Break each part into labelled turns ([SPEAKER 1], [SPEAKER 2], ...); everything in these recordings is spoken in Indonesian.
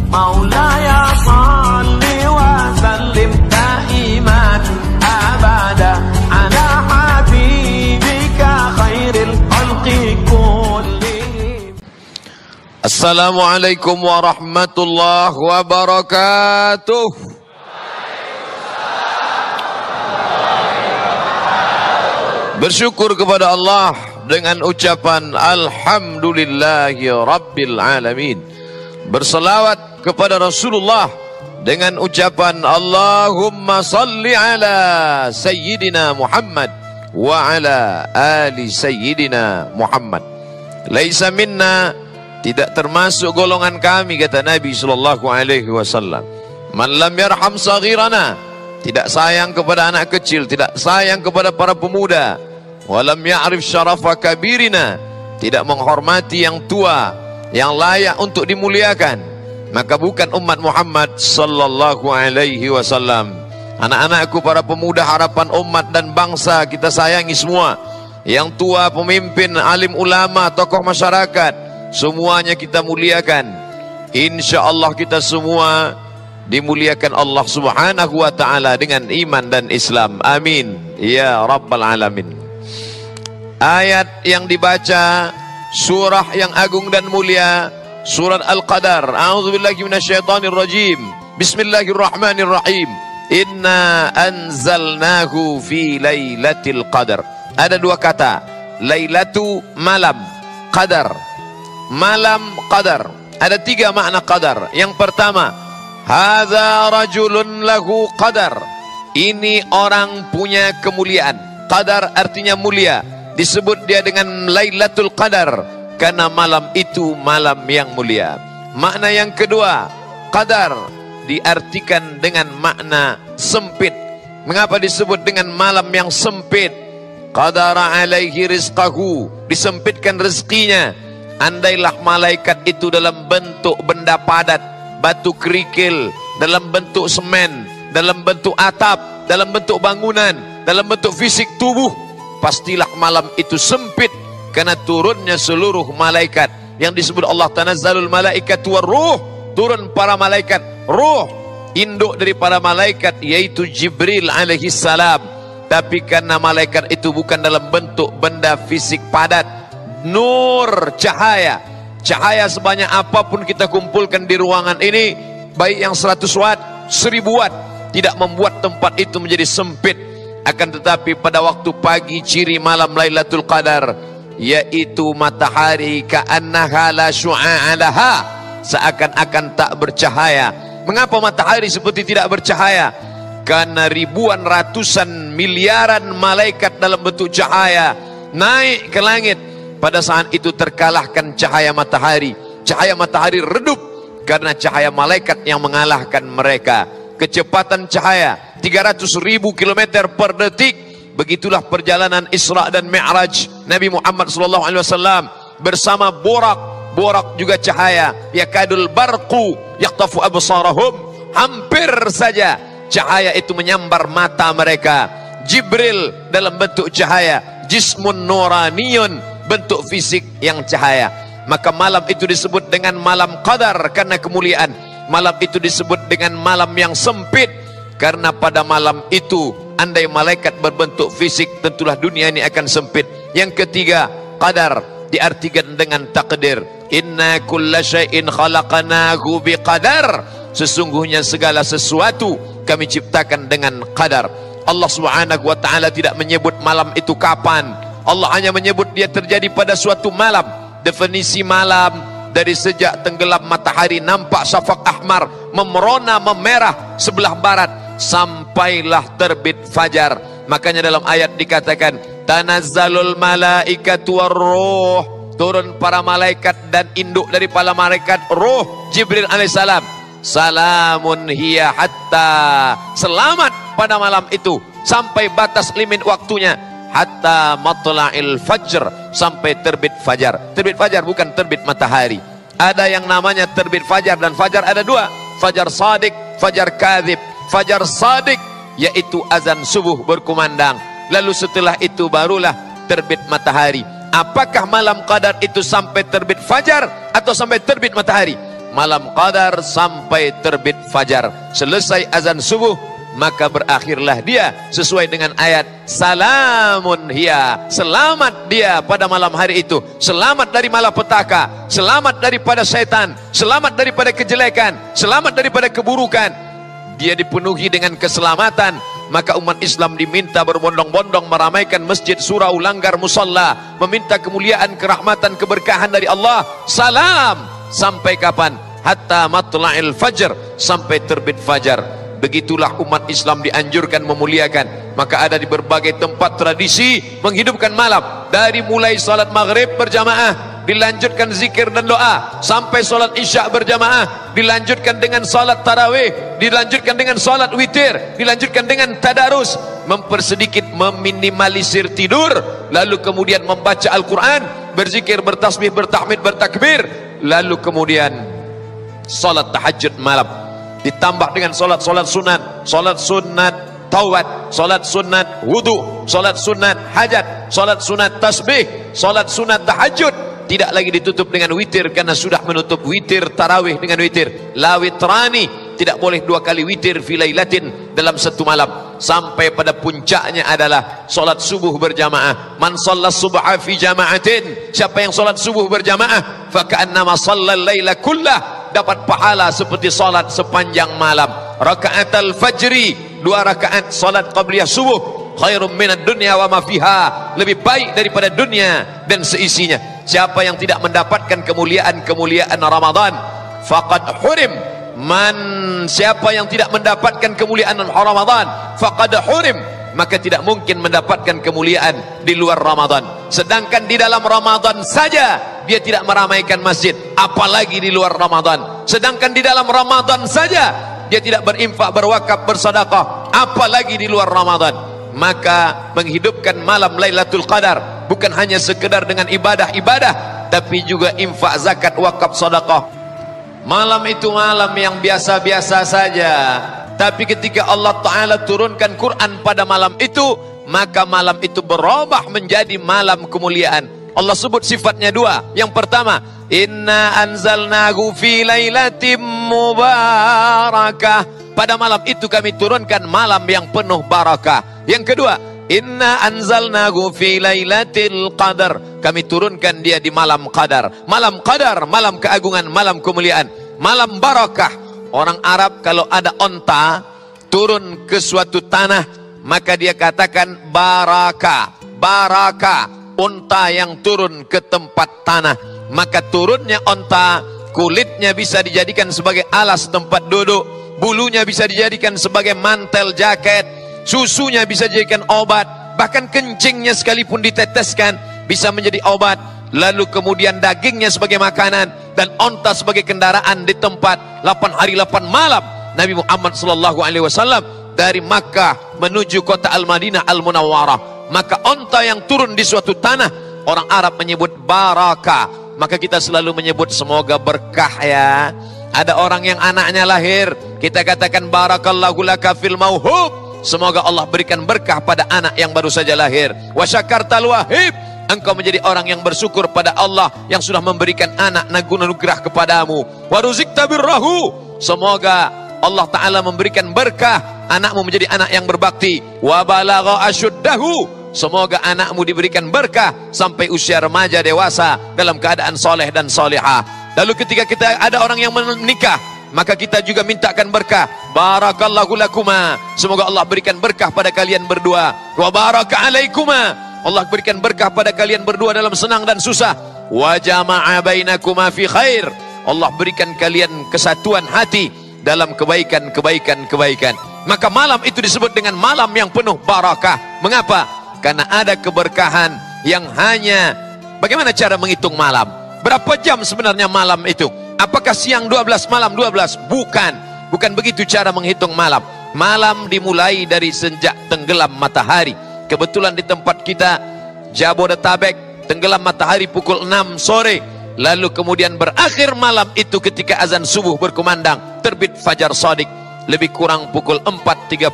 [SPEAKER 1] Maulaya salli wa sallim daiman abada ala habibika khairil khalqi kullihim.
[SPEAKER 2] Assalamualaikum warahmatullahi wabarakatuh. Bersyukur kepada Allah dengan ucapan Alhamdulillahi Rabbil Alamin. Berselawat kepada Rasulullah dengan ucapan Allahumma salli ala Sayyidina Muhammad wa ala ali Sayyidina Muhammad. Laisa minna, tidak termasuk golongan kami, kata Nabi sallallahu alaihi wasallam, man lam yarham saghirana, tidak sayang kepada anak kecil, tidak sayang kepada para pemuda, walam ya'rif syarafa kabirina, tidak menghormati yang tua yang layak untuk dimuliakan, maka bukan umat Muhammad sallallahu alaihi wasallam. Anak-anakku, para pemuda harapan umat dan bangsa, kita sayangi semua. Yang tua, pemimpin, alim ulama, tokoh masyarakat, semuanya kita muliakan. Insya Allah kita semua dimuliakan Allah subhanahu wa ta'ala dengan iman dan Islam. Amin ya rabbal alamin. Ayat yang dibaca, surah yang agung dan mulia, surat Al-Qadar. A'udzubillahi minasyaitonir rajim. Bismillahirrahmanirrahim. Inna anzalnahu fi lailatul qadar. Ada dua kata, lailatu malam, qadar malam, qadar. Ada tiga makna qadar. Yang pertama, hadza rajulun lahu qadar, ini orang punya kemuliaan. Qadar artinya mulia. Disebut dia dengan Lailatul Qadar karena malam itu malam yang mulia. Makna yang kedua, qadar diartikan dengan makna sempit. Mengapa disebut dengan malam yang sempit? Qadara alaihi rizqahu, disempitkan rezekinya. Andailah malaikat itu dalam bentuk benda padat, batu kerikil, dalam bentuk semen, dalam bentuk atap, dalam bentuk bangunan, dalam bentuk fisik tubuh, pastilah malam itu sempit karena turunnya seluruh malaikat. Yang disebut Allah tanazzalul malaikatu warruh, turun para malaikat, ruh, induk dari para malaikat yaitu Jibril alaihi salam. Tapi karena malaikat itu bukan dalam bentuk benda fisik padat, nur, cahaya. Cahaya sebanyak apapun kita kumpulkan di ruangan ini, baik yang 100 watt, 1000 watt, tidak membuat tempat itu menjadi sempit. Akan tetapi pada waktu pagi, ciri malam Lailatul Qadar, yaitu matahari ka'annaha la syu'a'a laha, seakan-akan tak bercahaya. Mengapa matahari seperti tidak bercahaya? Karena ribuan, ratusan, miliaran malaikat dalam bentuk cahaya naik ke langit. Pada saat itu terkalahkan cahaya matahari. Cahaya matahari redup karena cahaya malaikat yang mengalahkan mereka. Kecepatan cahaya 300.000 km per detik. Begitulah perjalanan Isra dan Mi'raj Nabi Muhammad SAW bersama Burak. Burak juga cahaya. Yakadul barqu yaqtafu absarahum, hampir saja cahaya itu menyambar mata mereka. Jibril dalam bentuk cahaya, jismun nuraniyun, bentuk fisik yang cahaya. Maka malam itu disebut dengan malam qadar karena kemuliaan. Malam itu disebut dengan malam yang sempit karena pada malam itu andai malaikat berbentuk fisik, tentulah dunia ini akan sempit. Yang ketiga, qadar diartikan dengan takdir. Inna kulla syai'in khalaqnahu biqadar, sesungguhnya segala sesuatu kami ciptakan dengan qadar. Allah subhanahu wa ta'ala tidak menyebut malam itu kapan. Allah hanya menyebut dia terjadi pada suatu malam. Definisi malam dari sejak tenggelam matahari, nampak syafaq ahmar memerona memerah sebelah barat, sampailah terbit fajar. Makanya dalam ayat dikatakan tanazzalul malaikatu warruh, turun para malaikat dan induk dari para malaikat, ruh Jibril alaihissalam. Salamun hiya hatta, selamat pada malam itu sampai batas limit waktunya, hatta matla'il fajr, sampai terbit fajar. Terbit fajar bukan terbit matahari. Ada yang namanya terbit fajar, dan fajar ada dua, fajar sadik, fajar kadzib. Fajar sadik yaitu azan subuh berkumandang, lalu setelah itu barulah terbit matahari. Apakah malam qadar itu sampai terbit fajar atau sampai terbit matahari? malam qadar sampai terbit fajar. Selesai azan subuh, maka berakhirlah dia sesuai dengan ayat salamun hiya, selamat dia pada malam hari itu, selamat dari malapetaka, selamat daripada setan, selamat daripada kejelekan, selamat daripada keburukan. Dia dipenuhi dengan keselamatan. Maka umat Islam diminta berbondong-bondong meramaikan masjid, surau, langgar, musalla, meminta kemuliaan, kerahmatan, keberkahan dari Allah. Salam sampai kapan? Hatta matla'il fajr, sampai terbit fajar. Begitulah umat Islam dianjurkan memuliakan. Maka ada di berbagai tempat tradisi menghidupkan malam. Dari mulai salat maghrib berjamaah, dilanjutkan zikir dan doa, sampai salat isya berjamaah, dilanjutkan dengan salat tarawih, dilanjutkan dengan salat witir, dilanjutkan dengan tadarus, mempersedikit, meminimalisir tidur, lalu kemudian membaca Al-Quran, berzikir, bertasbih, bertahmid, bertakbir, lalu kemudian salat tahajud malam, ditambah dengan salat-salat sunat, salat sunat taubat, salat sunat wudu, salat sunat hajat, salat sunat tasbih, salat sunat tahajud. Tidak lagi ditutup dengan witir, karena sudah menutup witir tarawih dengan witir. La witrani, tidak boleh 2 kali witir fi lailatin, dalam satu malam. Sampai pada puncaknya adalah salat subuh berjamaah. Man shalla subha fi jama'atin, siapa yang salat subuh berjamaah, fa ka'annama shallal laila kullah, dapat pahala seperti salat sepanjang malam. Raka'atul fajri, 2 rakaat salat qabliyah subuh, khairum minad dunya wa ma fiha, lebih baik daripada dunia dan seisinya. Siapa yang tidak mendapatkan kemuliaan-kemuliaan Ramadan, faqad hurim. Siapa yang tidak mendapatkan kemuliaan Ramadan, faqad hurim, maka tidak mungkin mendapatkan kemuliaan di luar Ramadan. Sedangkan di dalam Ramadan saja dia tidak meramaikan masjid, apalagi di luar Ramadan. Sedangkan di dalam Ramadan saja dia tidak berinfak, berwakaf, bersedekah, apalagi di luar Ramadan. Maka menghidupkan malam Lailatul Qadar bukan hanya sekedar dengan ibadah-ibadah, tapi juga infak, zakat, wakaf, sedekah. Malam itu malam yang biasa-biasa saja, tapi ketika Allah Ta'ala turunkan Quran pada malam itu, maka malam itu berubah menjadi malam kemuliaan. Allah sebut sifatnya 2. Yang pertama, inna anzalnahu fi lailatin mubarakah, pada malam itu kami turunkan malam yang penuh barakah. Yang kedua, inna anzalnahu fi lailatul qadar, kami turunkan dia di malam qadar. Malam qadar, malam keagungan, malam kemuliaan, malam barakah. Orang Arab kalau ada onta turun ke suatu tanah, maka dia katakan baraka. Baraka, onta yang turun ke tempat tanah. Maka turunnya onta, kulitnya bisa dijadikan sebagai alas tempat duduk, bulunya bisa dijadikan sebagai mantel jaket, susunya bisa dijadikan obat, bahkan kencingnya sekalipun diteteskan bisa menjadi obat. Lalu kemudian dagingnya sebagai makanan, dan onta sebagai kendaraan di tempat 8 hari 8 malam Nabi Muhammad SAW dari Makkah menuju kota Al-Madinah Al-Munawwarah. Maka onta yang turun di suatu tanah, orang Arab menyebut baraka. Maka kita selalu menyebut semoga berkah ya. Ada orang yang anaknya lahir, kita katakan barakallahu laka fil mauhub, semoga Allah berikan berkah pada anak yang baru saja lahir. Wa syakartal wahib, engkau menjadi orang yang bersyukur pada Allah yang sudah memberikan anak anugerah kepadamu. Wa ruzikta birrahu, semoga Allah Ta'ala memberikan berkah, anakmu menjadi anak yang berbakti. Wa balagha asyuddahu, semoga anakmu diberikan berkah sampai usia remaja dewasa dalam keadaan soleh dan solehah. Lalu ketika kita ada orang yang menikah, maka kita juga mintakan berkah. Barakallahu lakuma, semoga Allah berikan berkah pada kalian berdua. Wa baraka alaikuma, Allah berikan berkah pada kalian berdua dalam senang dan susah. Wa jama'a bainakuma fi khair, Allah berikan kalian kesatuan hati dalam kebaikan-kebaikan. Maka malam itu disebut dengan malam yang penuh barakah. Mengapa? Karena ada keberkahan yang hanya, bagaimana cara menghitung malam? Berapa jam sebenarnya malam itu? Apakah siang 12, malam 12? Bukan begitu cara menghitung malam. Malam dimulai dari sejak tenggelam matahari. Kebetulan di tempat kita Jabodetabek, tenggelam matahari pukul 6 sore. Lalu kemudian berakhir malam itu ketika azan subuh berkumandang, terbit fajar shadiq, lebih kurang pukul 4.30.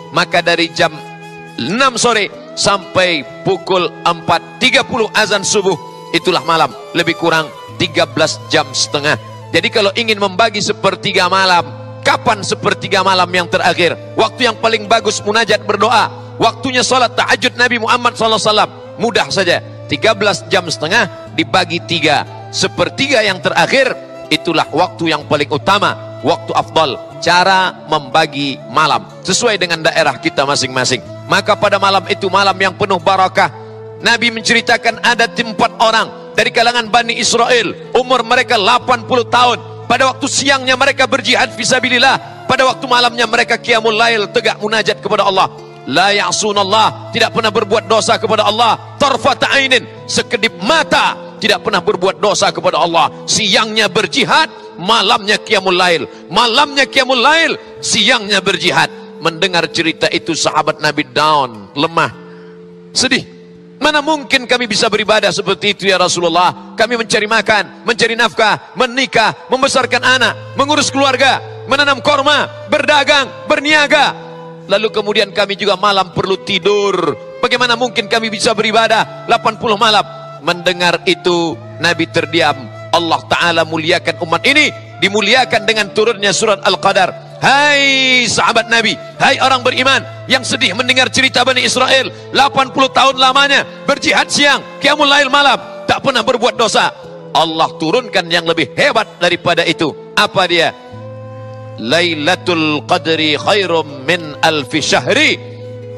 [SPEAKER 2] Maka dari jam 6 sore sampai pukul 4.30 azan subuh, itulah malam, lebih kurang 13 jam setengah. Jadi kalau ingin membagi sepertiga malam, kapan sepertiga malam yang terakhir? Waktu yang paling bagus munajat berdoa. Waktunya salat tahajud Nabi Muhammad SAW. Mudah saja, 13,5 jam dibagi 3. Sepertiga yang terakhir, itulah waktu yang paling utama, waktu afdal. Cara membagi malam sesuai dengan daerah kita masing-masing. Maka pada malam itu malam yang penuh barakah. Nabi menceritakan ada 4 orang dari kalangan Bani Israel, umur mereka 80 tahun. Pada waktu siangnya mereka berjihad fisabilillah, pada waktu malamnya mereka qiyamul lail, tegak munajat kepada Allah. La ya'sunallah, tidak pernah berbuat dosa kepada Allah. Tarfata ainin, sekedip mata, tidak pernah berbuat dosa kepada Allah. Siangnya berjihad, malamnya qiyamul lail. Malamnya qiyamul lail, siangnya berjihad. Mendengar cerita itu sahabat Nabi down, lemah, sedih. Mana mungkin kami bisa beribadah seperti itu ya Rasulullah? Kami mencari makan, mencari nafkah, menikah, membesarkan anak, mengurus keluarga, menanam korma, berdagang, berniaga. Lalu kemudian kami juga malam perlu tidur. Bagaimana mungkin kami bisa beribadah 80 malam? Mendengar itu Nabi terdiam. Allah Ta'ala muliakan umat ini, dimuliakan dengan turunnya surat Al-Qadar. Hai sahabat Nabi, hai orang beriman yang sedih mendengar cerita Bani Israel 80 tahun lamanya berjihad siang, qiyamul lail malam, tak pernah berbuat dosa. Allah turunkan yang lebih hebat daripada itu. Apa dia? Lailatul Qadri khairum min alfi syahri.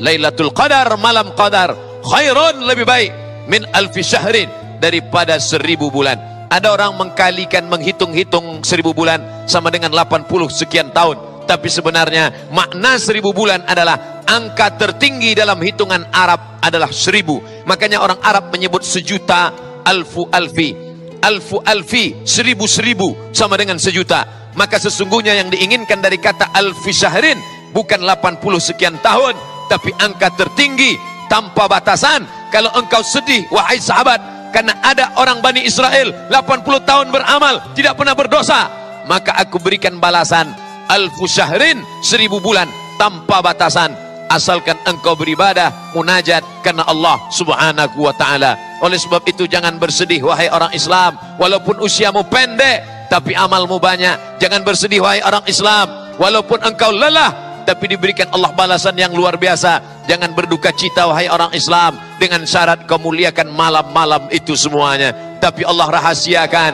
[SPEAKER 2] Lailatul Qadar, malam Qadar, khairun, lebih baik, min alfi syahrin, daripada 1000 bulan. Ada orang mengkalikan, menghitung-hitung 1000 bulan sama dengan 80 sekian tahun. Tapi sebenarnya makna 1000 bulan adalah angka tertinggi dalam hitungan Arab adalah 1000. Makanya orang Arab menyebut sejuta alfu alfi. Alfu alfi, 1000 sama dengan sejuta. Maka sesungguhnya yang diinginkan dari kata alfi syahrin bukan 80 sekian tahun, tapi angka tertinggi tanpa batasan. Kalau engkau sedih wahai sahabat karena ada orang Bani Israel 80 tahun beramal tidak pernah berdosa, maka aku berikan balasan alfu syahrin, 1000 bulan tanpa batasan, asalkan engkau beribadah munajat karena Allah Subhanahu wa ta'ala. Oleh sebab itu jangan bersedih wahai orang Islam, walaupun usiamu pendek tapi amalmu banyak. Jangan bersedih wahai orang Islam, walaupun engkau lelah tapi diberikan Allah balasan yang luar biasa. Jangan berduka cita wahai orang Islam, dengan syarat kau muliakan malam-malam itu semuanya. Tapi Allah rahasiakan,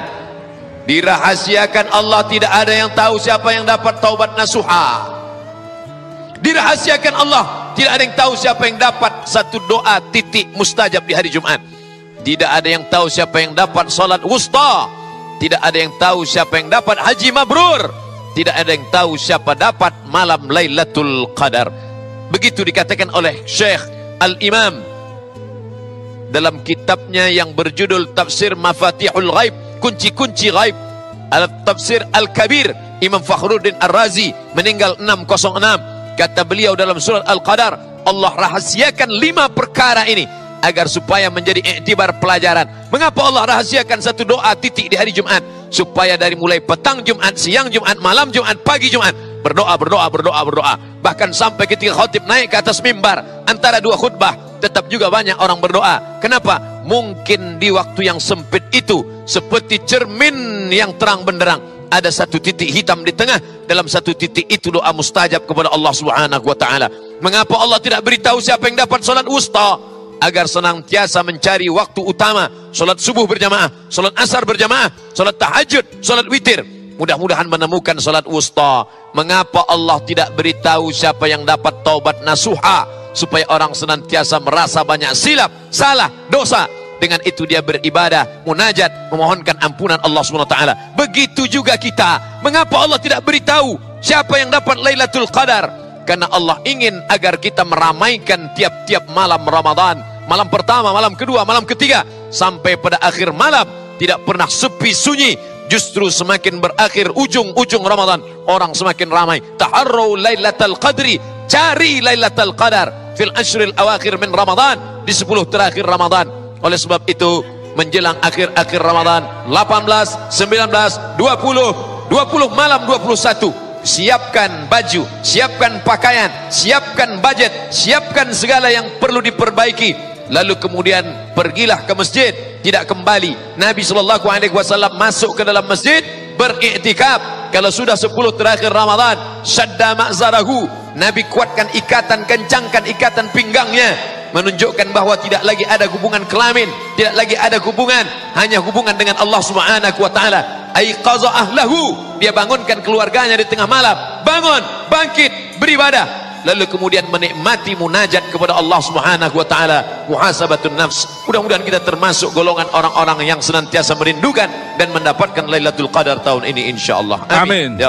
[SPEAKER 2] dirahasiakan Allah, tidak ada yang tahu siapa yang dapat taubat nasuha. Dirahasiakan Allah, tidak ada yang tahu siapa yang dapat satu doa titik mustajab di hari Jumat. Tidak ada yang tahu siapa yang dapat salat wusta. Tidak ada yang tahu siapa yang dapat haji mabrur. Tidak ada yang tahu siapa dapat malam Lailatul Qadar. Begitu dikatakan oleh Syekh Al-Imam dalam kitabnya yang berjudul Tafsir Mafatihul Ghaib, kunci-kunci ghaib, Al-Tafsir Al-Kabir, Imam Fakhruddin Ar-Razi, meninggal 606. Kata beliau dalam surat Al-Qadar, Allah rahasiakan 5 perkara ini agar supaya menjadi iktibar pelajaran. Mengapa Allah rahasiakan satu doa titik di hari Jumat? Supaya dari mulai petang Jumat, siang Jumat, malam Jumat, pagi Jumat, berdoa, berdoa, berdoa, berdoa. Bahkan sampai ketika khatib naik ke atas mimbar antara 2 khutbah, tetap juga banyak orang berdoa. Kenapa? Mungkin di waktu yang sempit itu seperti cermin yang terang benderang, ada satu titik hitam di tengah. Dalam satu titik itu doa mustajab kepada Allah Subhanahu wa ta'ala. Mengapa Allah tidak beritahu siapa yang dapat salat wusta? Agar senantiasa mencari waktu utama, salat subuh berjamaah, salat asar berjamaah, salat tahajud, salat witir. Mudah-mudahan menemukan salat wusta. Mengapa Allah tidak beritahu siapa yang dapat taubat nasuha? Supaya orang senantiasa merasa banyak silap, salah, dosa. Dengan itu dia beribadah, munajat, memohonkan ampunan Allah SWT. Begitu juga kita. Mengapa Allah tidak beritahu siapa yang dapat Lailatul Qadar? Karena Allah ingin agar kita meramaikan tiap-tiap malam Ramadan. Malam pertama, malam kedua, malam ketiga, sampai pada akhir malam tidak pernah sepi sunyi. Justru semakin berakhir ujung-ujung Ramadan, orang semakin ramai. Taharru Lailatul Qadri, cari Lailatul Qadar fil ashril awakhir min Ramadan, di 10 terakhir Ramadan. Oleh sebab itu menjelang akhir-akhir Ramadan 18, 19, 20 malam 21, siapkan baju, siapkan pakaian, siapkan budget, siapkan segala yang perlu diperbaiki. Lalu kemudian pergilah ke masjid, tidak kembali. Nabi SAW masuk ke dalam masjid, beriktikaf. Kalau sudah 10 terakhir Ramadan, syadda ma'zarahu, Nabi kuatkan ikatan, kencangkan ikatan pinggangnya, menunjukkan bahwa tidak lagi ada hubungan kelamin, tidak lagi ada hubungan, hanya hubungan dengan Allah Subhanahu wa taala. Aiqaza ahlahu, dia bangunkan keluarganya di tengah malam, bangun, bangkit, beribadah. Lalu kemudian menikmati munajat kepada Allah Subhanahu wa taala, muhasabatun nafs. Mudah-mudahan kita termasuk golongan orang-orang yang senantiasa merindukan dan mendapatkan Lailatul Qadar tahun ini insyaallah. Amin.
[SPEAKER 3] Amin.